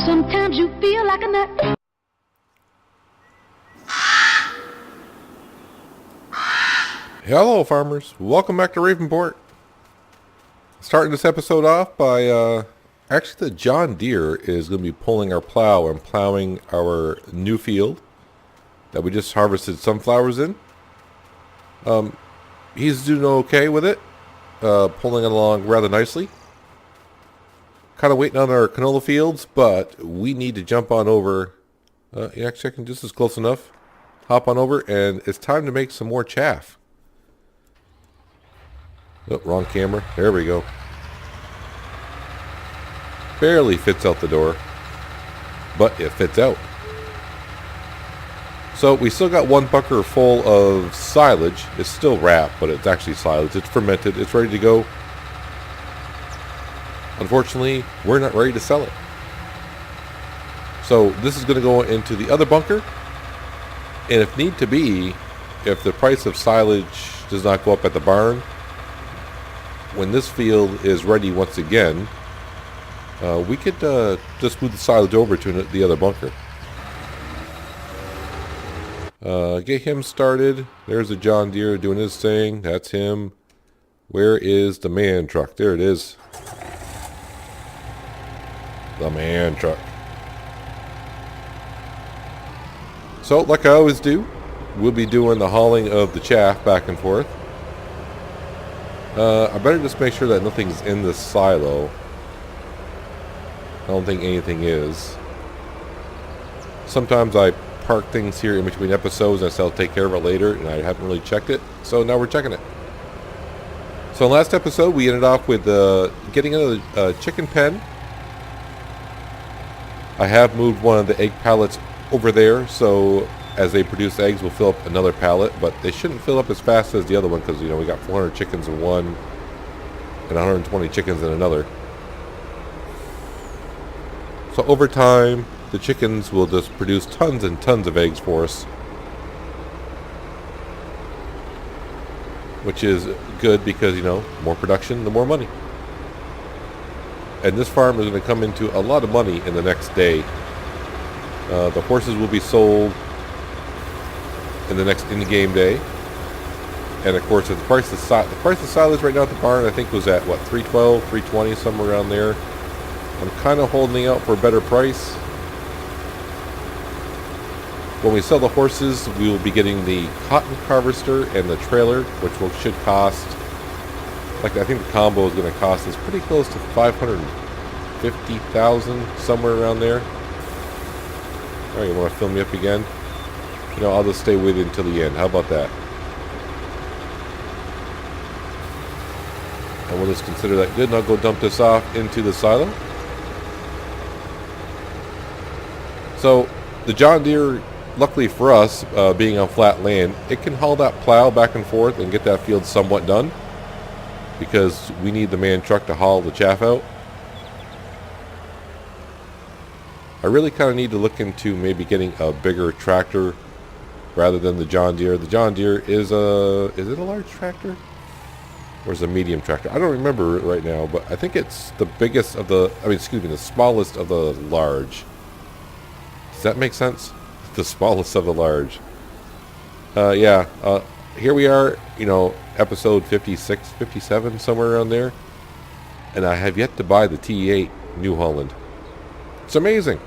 Sometimes you feel like a nut. Hello farmers, welcome back to Ravenport. Starting this episode off by, actually the John Deere is going to be pulling our plow and plowing our new field that we just harvested sunflowers in. He's doing okay with it, pulling it along rather nicely. Kind of waiting on our canola fields, but we need to jump on over. Actually, I can just as close enough. Hop on over, and it's time to make some more chaff. Oh, wrong camera. There we go. Barely fits out the door, but it fits out. So we still got one bunker full of silage. It's still wrapped, but it's actually silage. It's fermented. It's ready to go. Unfortunately, we're not ready to sell it. So this is going to go into the other bunker. And if need to be, if the price of silage does not go up at the barn, when this field is ready once again, we could just move the silage over to the other bunker. Get him started. There's the John Deere doing his thing. That's him. Where is the man truck? There it is. The man truck. So, like I always do, we'll be doing the hauling of the chaff back and forth. I better just make sure that nothing's in the silo. I don't think anything is. Sometimes I park things here in between episodes and I say I'll take care of it later, and I haven't really checked it. So now we're checking it. So in last episode we ended off with getting another chicken pen. I have moved one of the egg pallets over there, so as they produce eggs, we'll fill up another pallet, but they shouldn't fill up as fast as the other one because, you know, we got 400 chickens in one and 120 chickens in another. So over time, the chickens will just produce tons and tons of eggs for us, which is good because, you know, more production, the more money. And this farm is going to come into a lot of money in the next day. The horses will be sold in the next in-game day, and of course, the price of silage right now at the barn, I think, was at what, $312, $320, somewhere around there. I'm kind of holding out for a better price. When we sell the horses, we will be getting the cotton harvester and the trailer, which should cost, like, I think the combo is going to cost us pretty close to $550,000, somewhere around there. All right, you want to fill me up again? You know, I'll just stay with it until the end. How about that? And we'll just consider that good, and I'll go dump this off into the silo. So, the John Deere, luckily for us, being on flat land, it can haul that plow back and forth and get that field somewhat done, because we need the man truck to haul the chaff out. I really kind of need to look into maybe getting a bigger tractor rather than the John Deere. The John Deere is it a large tractor? Or is it a medium tractor? I don't remember right now, but I think it's the biggest of the, the smallest of the large. Does that make sense? The smallest of the large. Here we are, you know, episode 56, 57, somewhere around there. And I have yet to buy the T8 New Holland. It's amazing.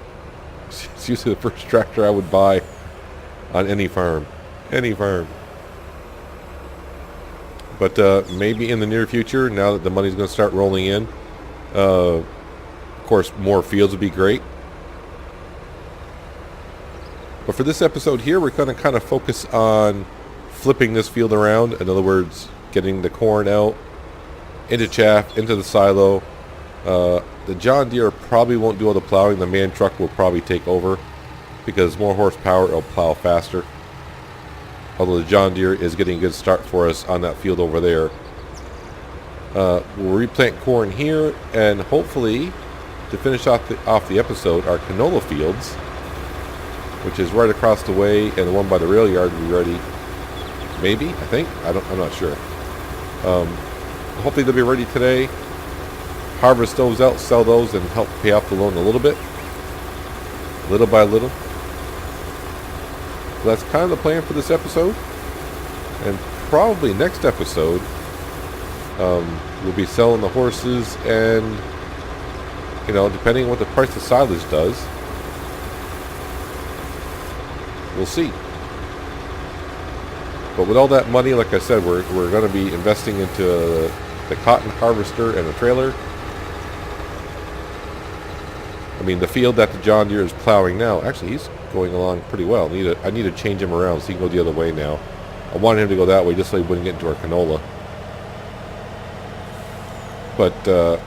It's usually the first tractor I would buy on any farm. Any farm. But maybe in the near future, now that the money's going to start rolling in, of course, more fields would be great. But for this episode here, we're going to kind of focus on flipping this field around. In other words, getting the corn out, into chaff, into the silo. The John Deere probably won't do all the plowing. The man truck will probably take over because more horsepower, it'll plow faster. Although the John Deere is getting a good start for us on that field over there. We'll replant corn here, and hopefully, to finish off the episode, our canola fields, which is right across the way, and the one by the rail yard will be ready. Maybe, I think. I'm not sure. Hopefully they'll be ready today. Harvest those out, sell those, and help pay off the loan a little bit. little by little. So that's kind of the plan for this episode. And probably next episode, we'll be selling the horses, and you know, depending on what the price of silage does, we'll see. But with all that money, like I said, we're going to be investing into the cotton harvester and a trailer. I mean, the field that the John Deere is plowing now, actually he's going along pretty well. I need to change him around so he can go the other way now. I wanted him to go that way just so he wouldn't get into our canola. But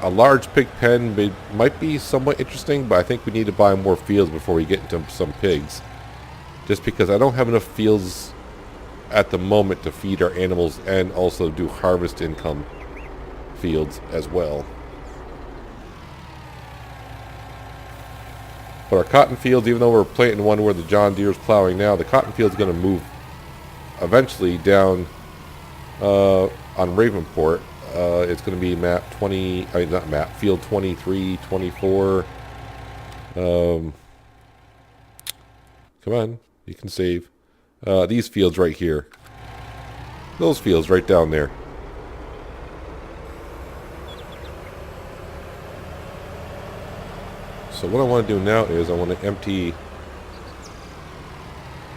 a large pig pen might be somewhat interesting, but I think we need to buy more fields before we get into some pigs. Just because I don't have enough fields at the moment to feed our animals and also do harvest income fields as well. But our cotton fields, even though we're planting one where the John Deere is plowing now, the cotton field's going to move eventually down on Ravenport. It's going to be map 20, I mean not map, field 23, 24. Come on, you can save. These fields right here. Those fields right down there. So what I want to do now is I want to empty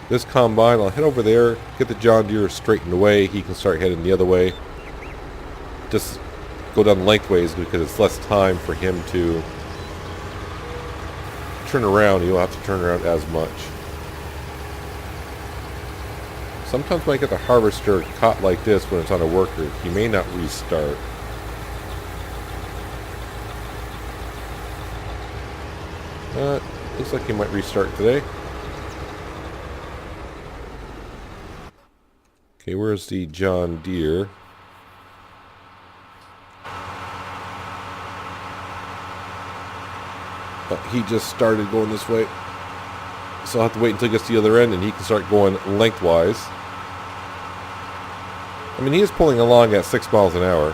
this combine. I'll head over there, get the John Deere straightened away. He can start heading the other way. Just go down lengthways because it's less time for him to turn around. You don't have to turn around as much. Sometimes when I get the harvester caught like this when it's on a worker, he may not restart. Looks like he might restart today. Okay, where's the John Deere? He just started going this way. So I'll have to wait until he gets to the other end and he can start going lengthwise. I mean, he is pulling along at 6 miles an hour,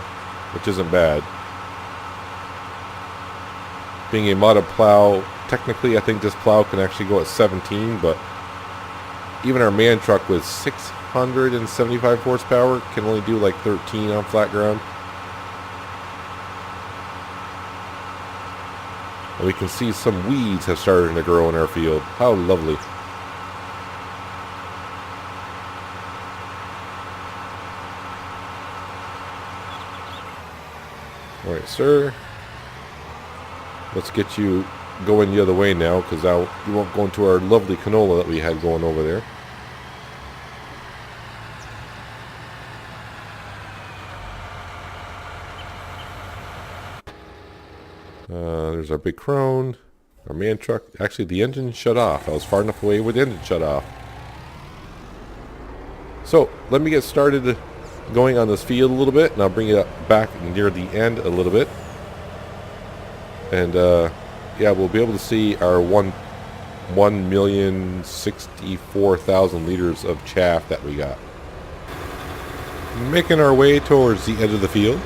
which isn't bad. Being a modded plow, technically I think this plow can actually go at 17, but even our man truck with 675 horsepower can only do like 13 on flat ground. And we can see some weeds have started to grow in our field. How lovely. Alright, sir. Let's get you going the other way now, because you won't go into our lovely canola that we had going over there. There's our big crone, our man truck. Actually, the engine shut off. I was far enough away where the engine shut off. So, let me get started going on this field a little bit, and I'll bring it up back near the end a little bit. And, yeah, we'll be able to see our 1,064,000 liters of chaff that we got. Making our way towards the edge of the field.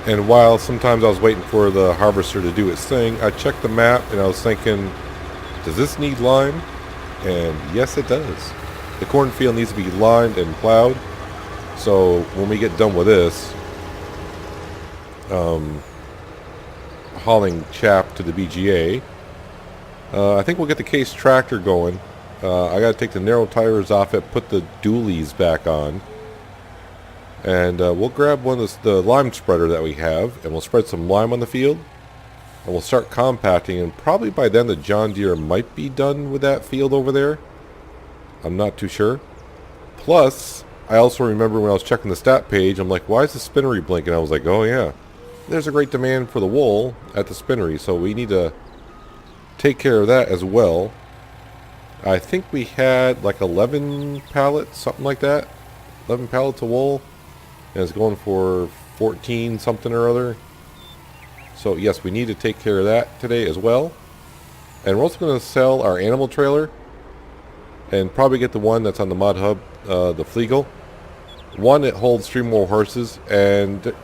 And while sometimes I was waiting for the harvester to do its thing, I checked the map and I was thinking, does this need lime? And yes, it does. The cornfield needs to be limed and plowed. So when we get done with this, hauling chaff to the BGA, I think we'll get the case tractor going. I got to take the narrow tires off it, put the dualies back on. And we'll grab one of the lime spreader that we have, and we'll spread some lime on the field. And we'll start compacting, and probably by then the John Deere might be done with that field over there. I'm not too sure. Plus, I also remember when I was checking the stat page, I'm like, why is the spinnery blinking? I was like, oh yeah, there's a great demand for the wool at the spinnery, so we need to take care of that as well. I think we had like 11 pallets, something like that. 11 pallets of wool. And it's going for 14 something or other. So yes, we need to take care of that today as well. And we're also going to sell our animal trailer. And probably get the one that's on the mod hub, the Flegel. One, it holds 3 more horses. And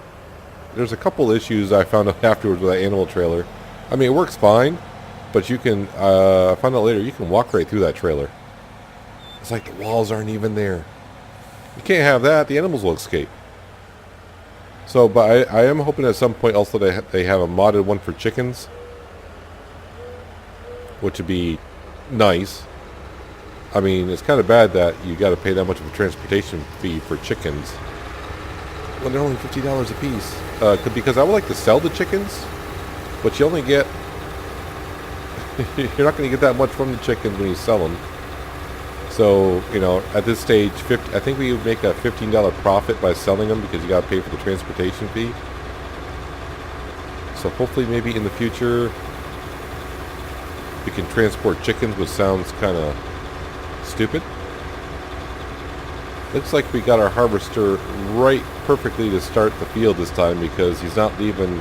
there's a couple issues I found out afterwards with that animal trailer. I mean, it works fine. but you can, I found out later, you can walk right through that trailer. It's like the walls aren't even there. You can't have that. The animals will escape. So, but I am hoping at some point also they have a modded one for chickens, which would be nice. I mean, it's kind of bad that you got to pay that much of a transportation fee for chickens when they're only $50 a piece. Because I would like to sell the chickens, but you only get you're not going to get that much from the chickens when you sell them. So, you know, at this stage, I think we would make a $15 profit by selling them because you got to pay for the transportation fee. So hopefully maybe in the future we can transport chickens, which sounds kind of stupid. Looks like we got our harvester right perfectly to start the field this time because he's not leaving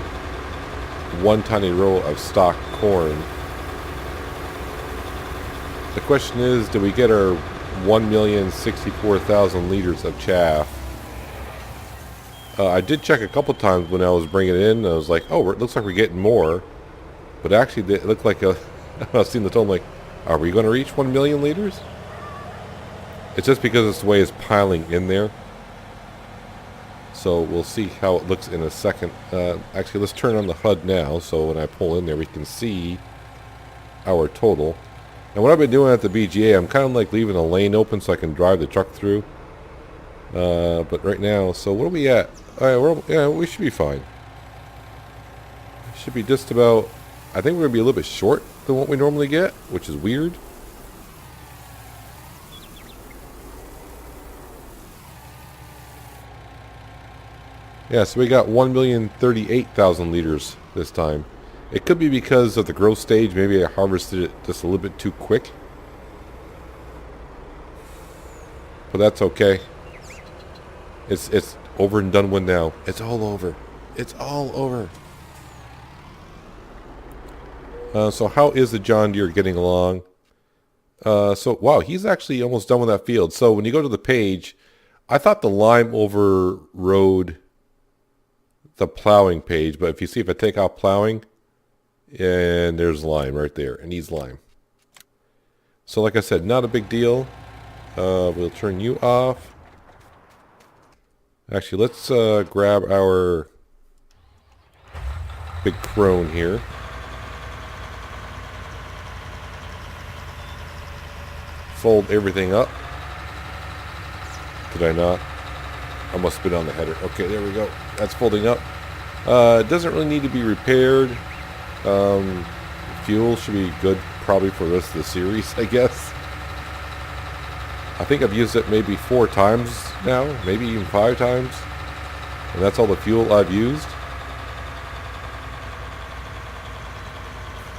one tiny row of stock corn. The question is, do we get our 1,064,000 liters of chaff? I did check a couple times when I was bringing it in. I was like, oh, it looks like we're getting more. But actually, it looked like I was seeing the total, like, are we going to reach 1 million liters? It's just because it's the way it's piling in there. So we'll see how it looks in a second. Actually, let's turn on the HUD now, so when I pull in there, we can see our total. And what I've been doing at the BGA, I'm kind of like leaving a lane open so I can drive the truck through. But right now, so what are we at? Yeah, we should be fine. Should be just about, I think we're going to be a little bit short than what we normally get, which is weird. Yeah, so we got 1,038,000 liters this time. It could be because of the growth stage. Maybe I harvested it just a little bit too quick. But that's okay. It's over and done with now. It's all over. It's all over. So how is the John Deere getting along? So, wow, he's actually almost done with that field. So when you go to the page, I thought the lime overrode the plowing page. But if you see, if I take out plowing, and there's lime right there, and he's lime. So like I said, not a big deal. We'll turn you off. Actually, let's grab our big crone here. Fold everything up. Did I not? I must have been on the header. Okay, there we go. That's folding up. It doesn't really need to be repaired. Fuel should be good probably for the rest of the series, I guess. I think I've used it maybe 4 times now, maybe even 5 times. And that's all the fuel I've used.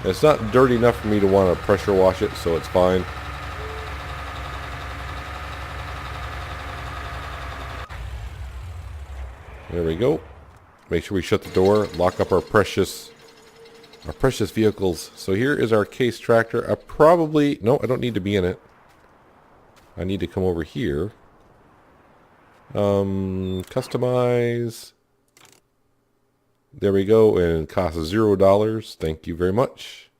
It's not dirty enough for me to want to pressure wash it, so it's fine. There we go. Make sure we shut the door, lock up our precious vehicles. So here is our case tractor. No, I don't need to be in it. I need to come over here. Customize. There we go, and it costs $0. Thank you very much.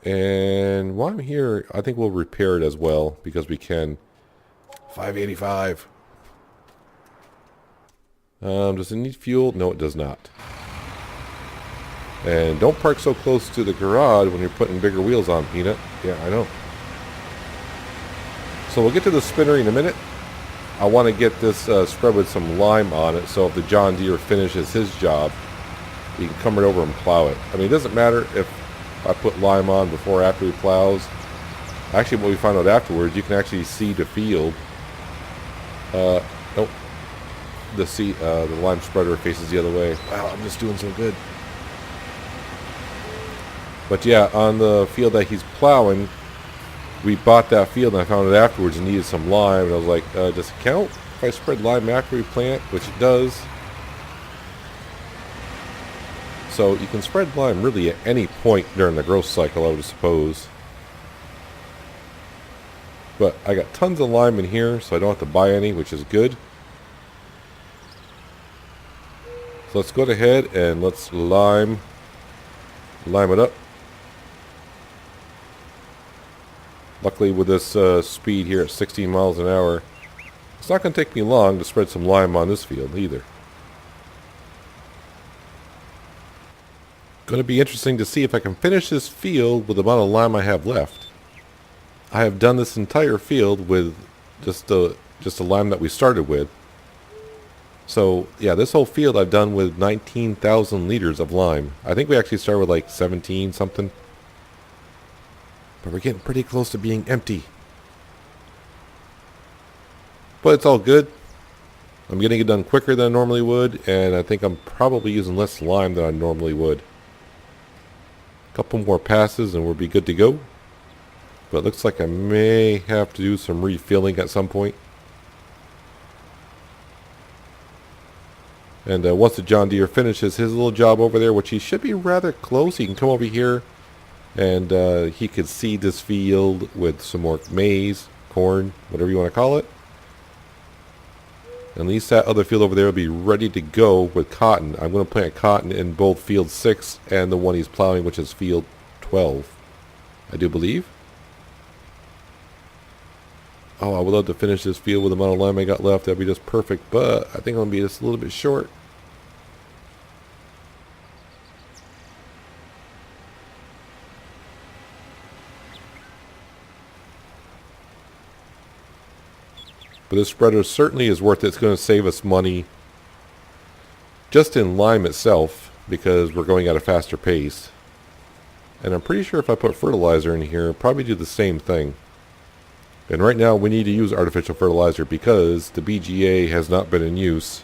And while I'm here, I think we'll repair it as well because we can. $5.85. Does it need fuel? No, it does not. And don't park so close to the garage when you're putting bigger wheels on, Peanut. Yeah, I know. So we'll get to the spinner in a minute. I want to get this spread with some lime on it, so if the John Deere finishes his job, he can come right over and plow it. I mean, it doesn't matter if I put lime on before or after he plows. Actually, what we found out afterwards, you can actually see the field. Nope. The lime spreader faces the other way. Wow, I'm just doing so good. But yeah, on the field that he's plowing, we bought that field and I found it afterwards and needed some lime. And I was like, does it count if I spread lime after we plant? Which it does. So you can spread lime really at any point during the growth cycle, I would suppose. But I got tons of lime in here, so I don't have to buy any, which is good. So let's go ahead and let's lime it up. Luckily with this speed here at 16 miles an hour, it's not going to take me long to spread some lime on this field either. Going to be interesting to see if I can finish this field with the amount of lime I have left. I have done this entire field with just the lime that we started with. So yeah, this whole field I've done with 19,000 liters of lime. I think we actually started with like 17 something. But we're getting pretty close to being empty. But it's all good. I'm getting it done quicker than I normally would, and I think I'm probably using less lime than I normally would. A couple more passes and we'll be good to go. But it looks like I may have to do some refilling at some point. And once the John Deere finishes his little job over there, which he should be rather close, he can come over here and he could seed this field with some more maize, corn, whatever you want to call it. At least that other field over there will be ready to go with cotton. I'm going to plant cotton in both field 6 and the one he's plowing, which is field 12, I do believe. Oh, I would love to finish this field with the amount of lime I got left. That'd be just perfect, but I think I'm going to be just a little bit short. But this spreader certainly is worth it. It's going to save us money just in lime itself because we're going at a faster pace. And I'm pretty sure if I put fertilizer in here, it'll probably do the same thing. And right now we need to use artificial fertilizer because the BGA has not been in use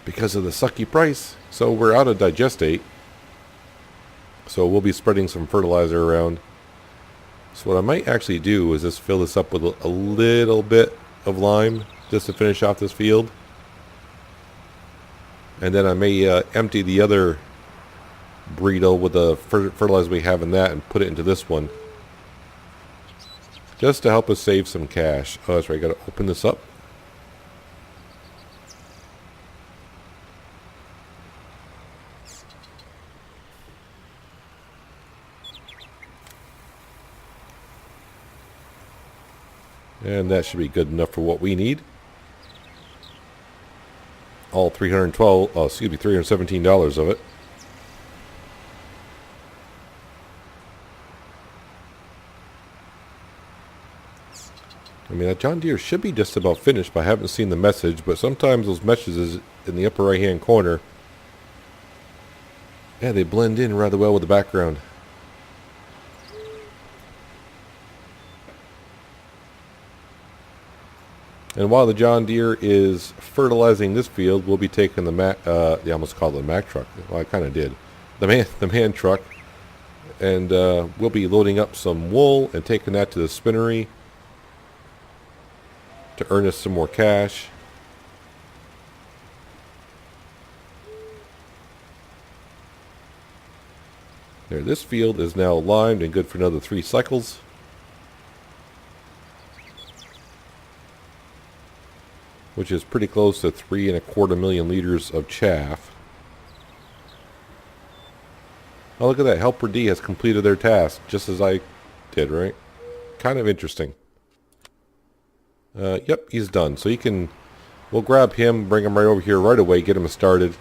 because of the sucky price. So we're out of digestate. So we'll be spreading some fertilizer around. So what I might actually do is just fill this up with a little bit of lime just to finish off this field. And then I may empty the other burrito with the fertilizer we have in that and put it into this one. Just to help us save some cash. Oh, that's right, I gotta open this up. And that should be good enough for what we need. All $317 of it. I mean, that John Deere should be just about finished, but I haven't seen the message. But sometimes those messages in the upper right-hand corner, yeah, they blend in rather well with the background. And while the John Deere is fertilizing this field, we'll be taking the I almost called it the Mack truck. Well, I kind of did. The man truck. And we'll be loading up some wool and taking that to the spinnery to earn us some more cash. There, this field is now limed and good for another 3 cycles. Which is pretty close to 3.25 million liters of chaff. Oh, look at that. Helper D has completed their task, just as I did, right? Kind of interesting. Yep, he's done. So we'll grab him, bring him right over here right away, get him started.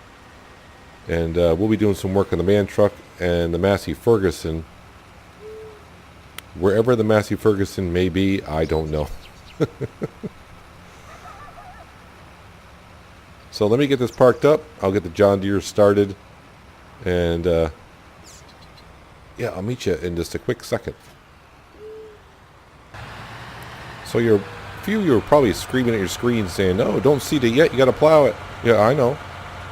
And we'll be doing some work on the man truck and the Massey Ferguson. Wherever the Massey Ferguson may be, I don't know. So let me get this parked up. I'll get the John Deere started. And yeah, I'll meet you in just a quick second. So a few of you are probably screaming at your screen saying, no, don't seed it yet. You got to plow it. Yeah, I know.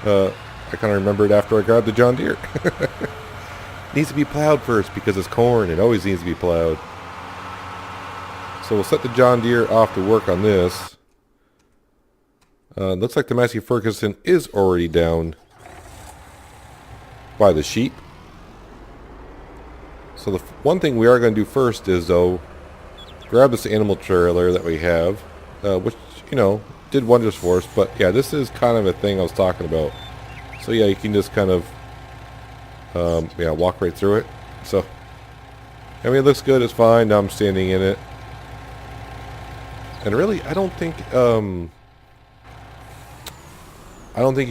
I kind of remembered after I grabbed the John Deere. Needs to be plowed first because it's corn. It always needs to be plowed. So we'll set the John Deere off to work on this. Looks like the Massey Ferguson is already down by the sheep. So the one thing we are going to do first is, though, grab this animal trailer that we have, which, you know, did wonders for us. But yeah, this is kind of a thing I was talking about. So yeah, you can just kind of, yeah, walk right through it. So I mean, it looks good. It's fine. Now I'm standing in it. And really, I don't think you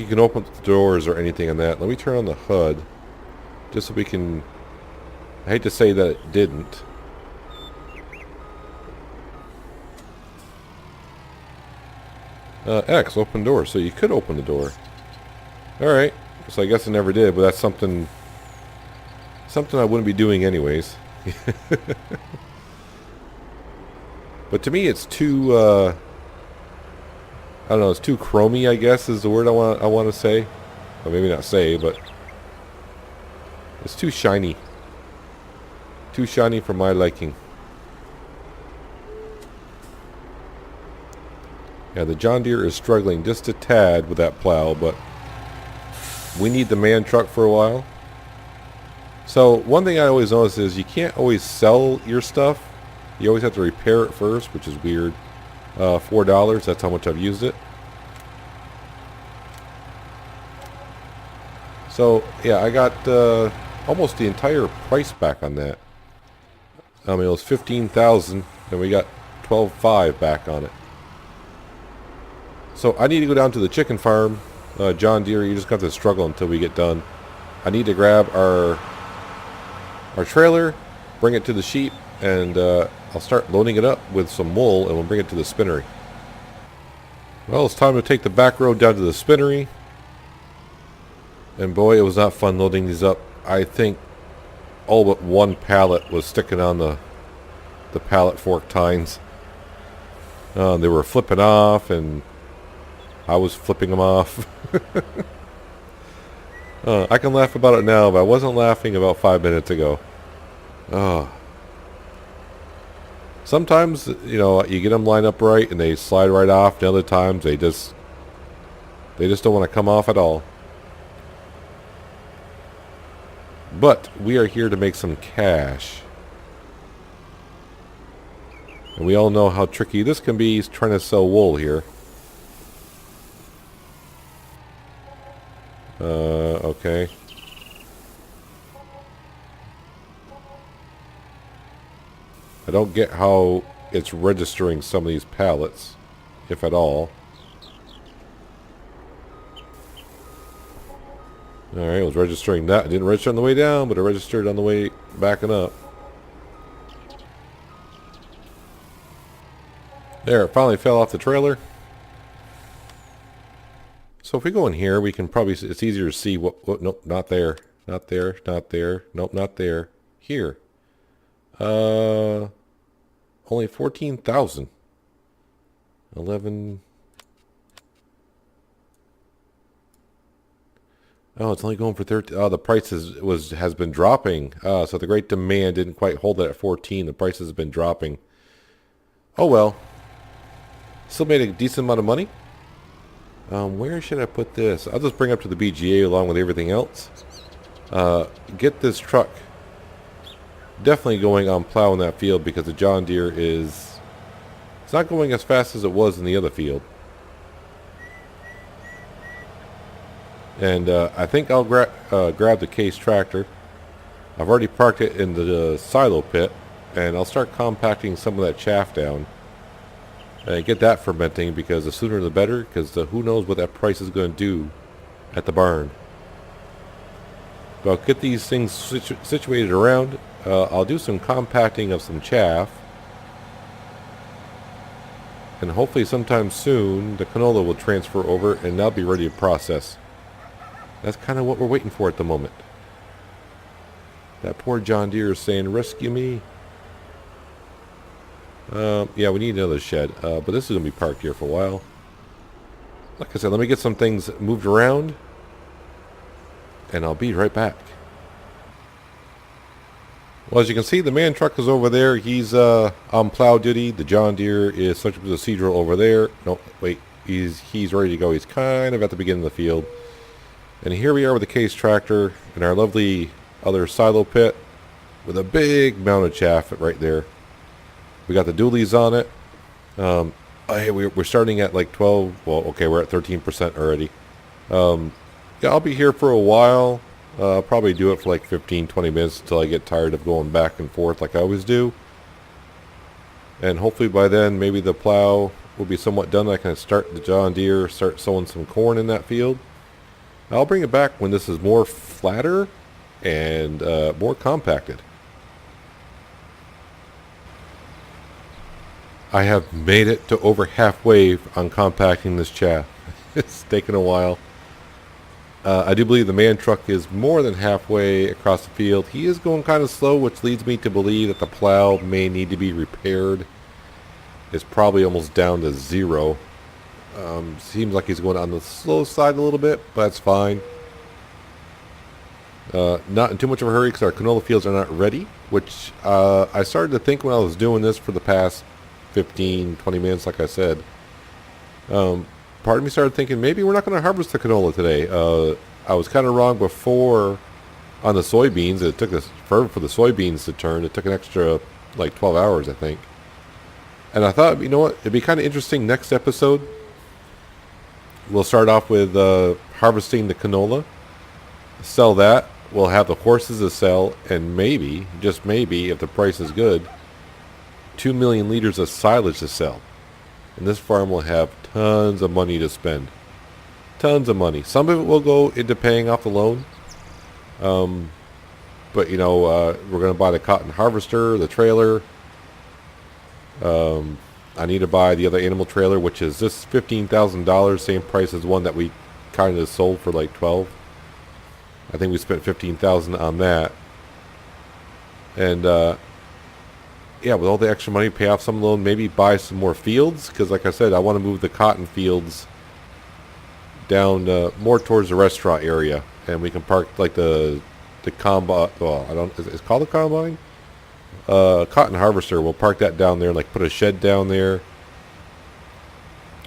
can open the doors or anything on that. Let me turn on the HUD, just so we can... I hate to say that it didn't. X, open door. So you could open the door. Alright. So I guess I never did, but that's something I wouldn't be doing anyways. But to me it's too, I don't know, it's too chromy, I guess is the word I want to say. Or maybe not say, but it's too shiny. Too shiny for my liking. Yeah, the John Deere is struggling just a tad with that plow, but we need the man truck for a while. So one thing I always notice is you can't always sell your stuff. You always have to repair it first, which is weird. $4, that's how much I've used it. So yeah, I got almost the entire price back on that. I mean, it was $15,000, and we got $12,500 back on it. So I need to go down to the chicken farm. John Deere, you just have to struggle until we get done. I need to grab our trailer, bring it to the sheep, and I'll start loading it up with some wool, and we'll bring it to the spinnery. Well, it's time to take the back road down to the spinnery. And boy, it was not fun loading these up. I think all but one pallet was sticking on the pallet fork tines. They were flipping off, and I was flipping them off. I can laugh about it now, but I wasn't laughing about 5 minutes ago. Sometimes, you know, you get them lined up right and they slide right off. And other times they just don't want to come off at all. But we are here to make some cash. And we all know how tricky this can be trying to sell wool here. Okay. I don't get how it's registering some of these pallets, if at all. Alright, it was registering that. It didn't register on the way down, but it registered on the way backing up. There, it finally fell off the trailer. So if we go in here, we can probably, it's easier to see what nope, not there. Not there, not there. Nope, not there. Here. Only 14,000. 11. Oh, it's only going for 13. Oh, the price has been dropping. So the great demand didn't quite hold it at 14. The prices have been dropping. Oh well. Still made a decent amount of money. Where should I put this? I'll just bring it up to the BGA along with everything else. Get this truck definitely going on plowing that field, because the John Deere it's not going as fast as it was in the other field. And I think I'll grab the case tractor. I've already parked it in the silo pit, and I'll start compacting some of that chaff down and get that fermenting, because the sooner the better, because who knows what that price is going to do at the barn. But I'll get these things situated around. I'll do some compacting of some chaff, and hopefully sometime soon the canola will transfer over and that'll be ready to process. That's kind of what we're waiting for at the moment. That poor John Deere is saying, "Rescue me." Yeah, we need another shed, but this is going to be parked here for a while. Like I said, let me get some things moved around, and I'll be right back. Well, as you can see, the man truck is over there. He's on plow duty. The John Deere is such a procedural over there. No, wait, he's ready to go. He's kind of at the beginning of the field. And here we are with the case tractor and our lovely other silo pit with a big mound of chaff right there. We got the dualies on it. We're starting at like 12. Well, okay, we're at 13% already. Yeah, I'll be here for a while. I'll probably do it for like 15-20 minutes until I get tired of going back and forth like I always do. And hopefully by then maybe the plow will be somewhat done. I can start the John Deere, start sowing some corn in that field. I'll bring it back when this is more flatter and more compacted. I have made it to over halfway on compacting this chaff. It's taken a while. I do believe the man truck is more than halfway across the field. He is going kind of slow, which leads me to believe that the plow may need to be repaired. It's probably almost down to 0. Seems like he's going on the slow side a little bit, but that's fine. Not in too much of a hurry because our canola fields are not ready, which I started to think when I was doing this for the past 15-20 minutes, like I said. Part of me started thinking maybe we're not going to harvest the canola today. I was kind of wrong before on the soybeans. It took us forever for the soybeans to turn. It took an extra like 12 hours, I think. And I thought, you know what, it'd be kind of interesting next episode. We'll start off with harvesting the canola, sell that. We'll have the horses to sell, and maybe, just maybe, if the price is good, 2 million liters of silage to sell. And this farm will have tons of money to spend. Tons of money. Some of it will go into paying off the loan. But, you know, we're going to buy the cotton harvester, the trailer. I need to buy the other animal trailer, which is this $15,000, same price as one that we kind of sold for like 12. I think we spent $15,000 on that. And, yeah, with all the extra money, pay off some loan, maybe buy some more fields. Because like I said, I want to move the cotton fields down more towards the restaurant area. And we can park like the combine. Well, I don't. Is it called a combine? Cotton harvester. We'll park that down there and like put a shed down there.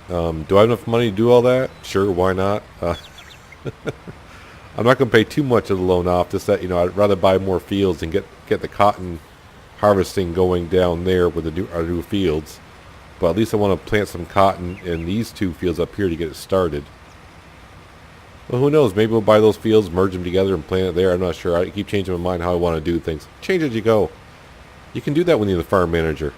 Do I have enough money to do all that? Sure, why not? I'm not going to pay too much of the loan off. Just that, you know, I'd rather buy more fields and get the cotton harvesting going down there with our new fields. But at least I want to plant some cotton in these 2 fields up here to get it started. Well, who knows? Maybe we'll buy those fields, merge them together, and plant it there. I'm not sure. I keep changing my mind how I want to do things. Change as you go. You can do that when you're the farm manager.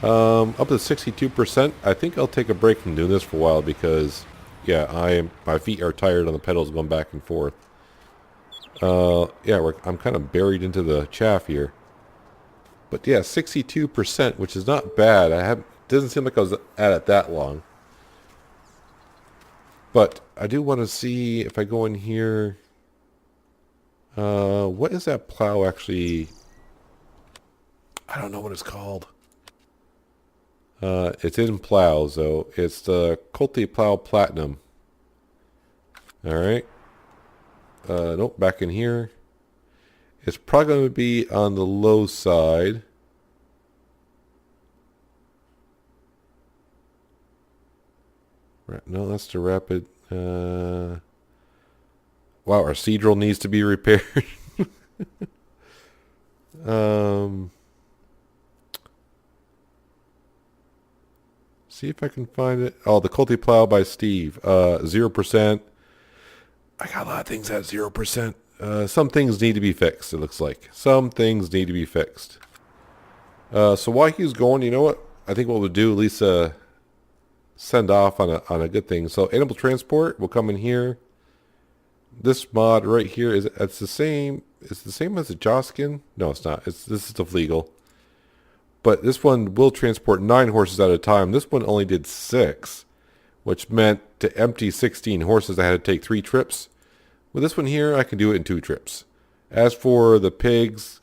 Up to 62%. I think I'll take a break from doing this for a while because, yeah, my feet are tired on the pedals going back and forth. Yeah, I'm kind of buried into the chaff here. But yeah, 62%, which is not bad. Doesn't seem like I was at it that long. But I do want to see if I go in here. What is that plow actually? I don't know what it's called. It's in plows though. It's the Colte Plow Platinum. All right. Nope, back in here. It's probably going to be on the low side. Right, no, that's the rapid. Wow, our seed drill needs to be repaired. See if I can find it. Oh, the Colte Plow by Steve. 0%. I got a lot of things at 0%. Some things need to be fixed, it looks like. Some things need to be fixed. So while he's going, you know what? I think what we'll do, at least send off on a good thing. So animal transport will come in here. This mod right here it's the same. It's the same as the Joskin. No, it's not. This is the legal. But this one will transport 9 horses at a time. This one only did 6, which meant to empty 16 horses, I had to take 3 trips. With this one here, I can do it in 2 trips. As for the pigs,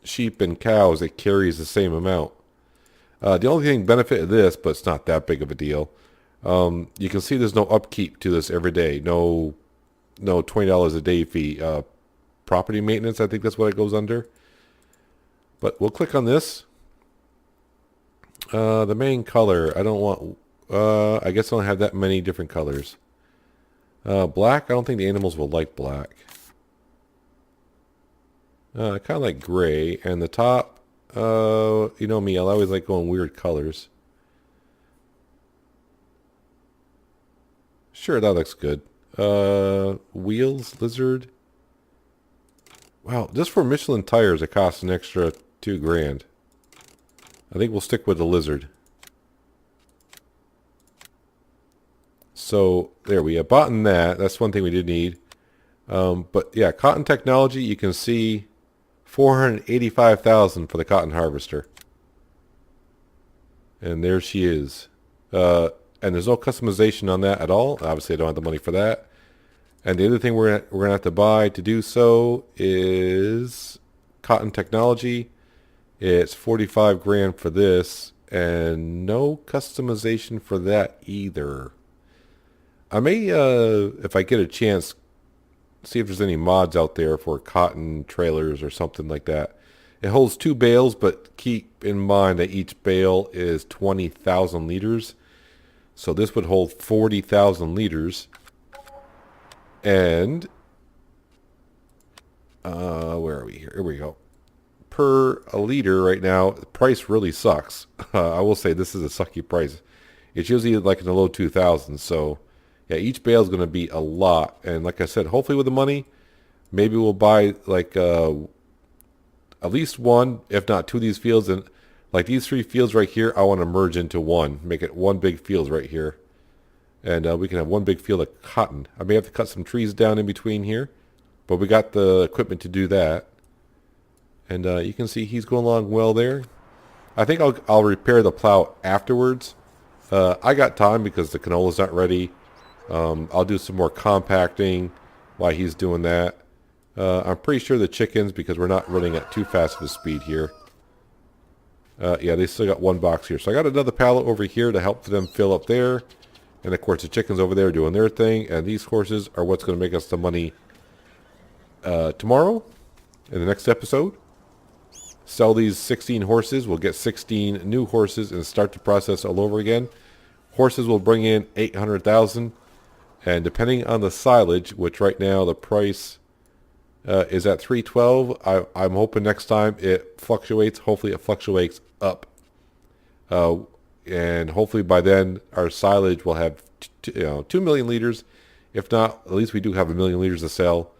sheep, and cows, it carries the same amount. The only thing benefit of this, but it's not that big of a deal, you can see there's no upkeep to this every day. No $20 a day fee. Property maintenance, I think that's what it goes under. But we'll click on this. The main color, I don't want... I guess I don't have that many different colors. Black, I don't think the animals will like black. I kind of like gray. And the top, you know me, I always like going weird colors. Sure, that looks good. Wheels, lizard. Wow, just for Michelin tires, it costs an extra $2,000. I think we'll stick with the lizard. So there we have bought in that. That's one thing we did need. But yeah, cotton technology. You can see 485,000 for the cotton harvester. And there she is. And there's no customization on that at all. Obviously, I don't have the money for that. And the other thing we're gonna have to buy to do so is cotton technology. It's 45 grand for this, and no customization for that either. I may, if I get a chance, see if there's any mods out there for cotton trailers or something like that. It holds 2 bales, but keep in mind that each bale is 20,000 liters. So this would hold 40,000 liters. And, where are we here? Here we go. Per a liter right now, the price really sucks. I will say this is a sucky price. It's usually like in the low 2,000s. So, yeah, each bale is going to be a lot. And like I said, hopefully with the money, maybe we'll buy like at least one, if not 2 of these fields. And like these 3 fields right here, I want to merge into one. Make it one big field right here. And we can have one big field of cotton. I may have to cut some trees down in between here. But we got the equipment to do that. And you can see he's going along well there. I think I'll repair the plow afterwards. I got time because the canola's not ready. I'll do some more compacting while he's doing that. I'm pretty sure the chickens, because we're not running at too fast of a speed here. Yeah, they still got 1 box here. So I got another pallet over here to help them fill up there. And of course the chickens over there doing their thing. And these horses are what's going to make us the money tomorrow in the next episode. Sell these 16 horses. We'll get 16 new horses and start the process all over again. Horses will bring in 800,000. And depending on the silage, which right now the price is at 312, I'm hoping next time it fluctuates. Hopefully it fluctuates up. And hopefully by then our silage will have 2 million liters. If not, at least we do have 1 million liters to sell.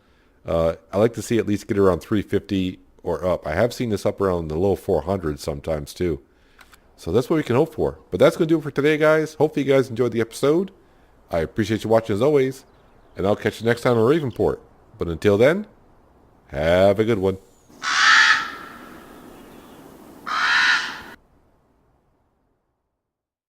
I like to see at least get around 350 or up. I have seen this up around the low 400s sometimes too. So that's what we can hope for. But that's going to do it for today, guys. Hopefully you guys enjoyed the episode. I appreciate you watching as always. And I'll catch you next time on Ravenport. But until then, have a good one.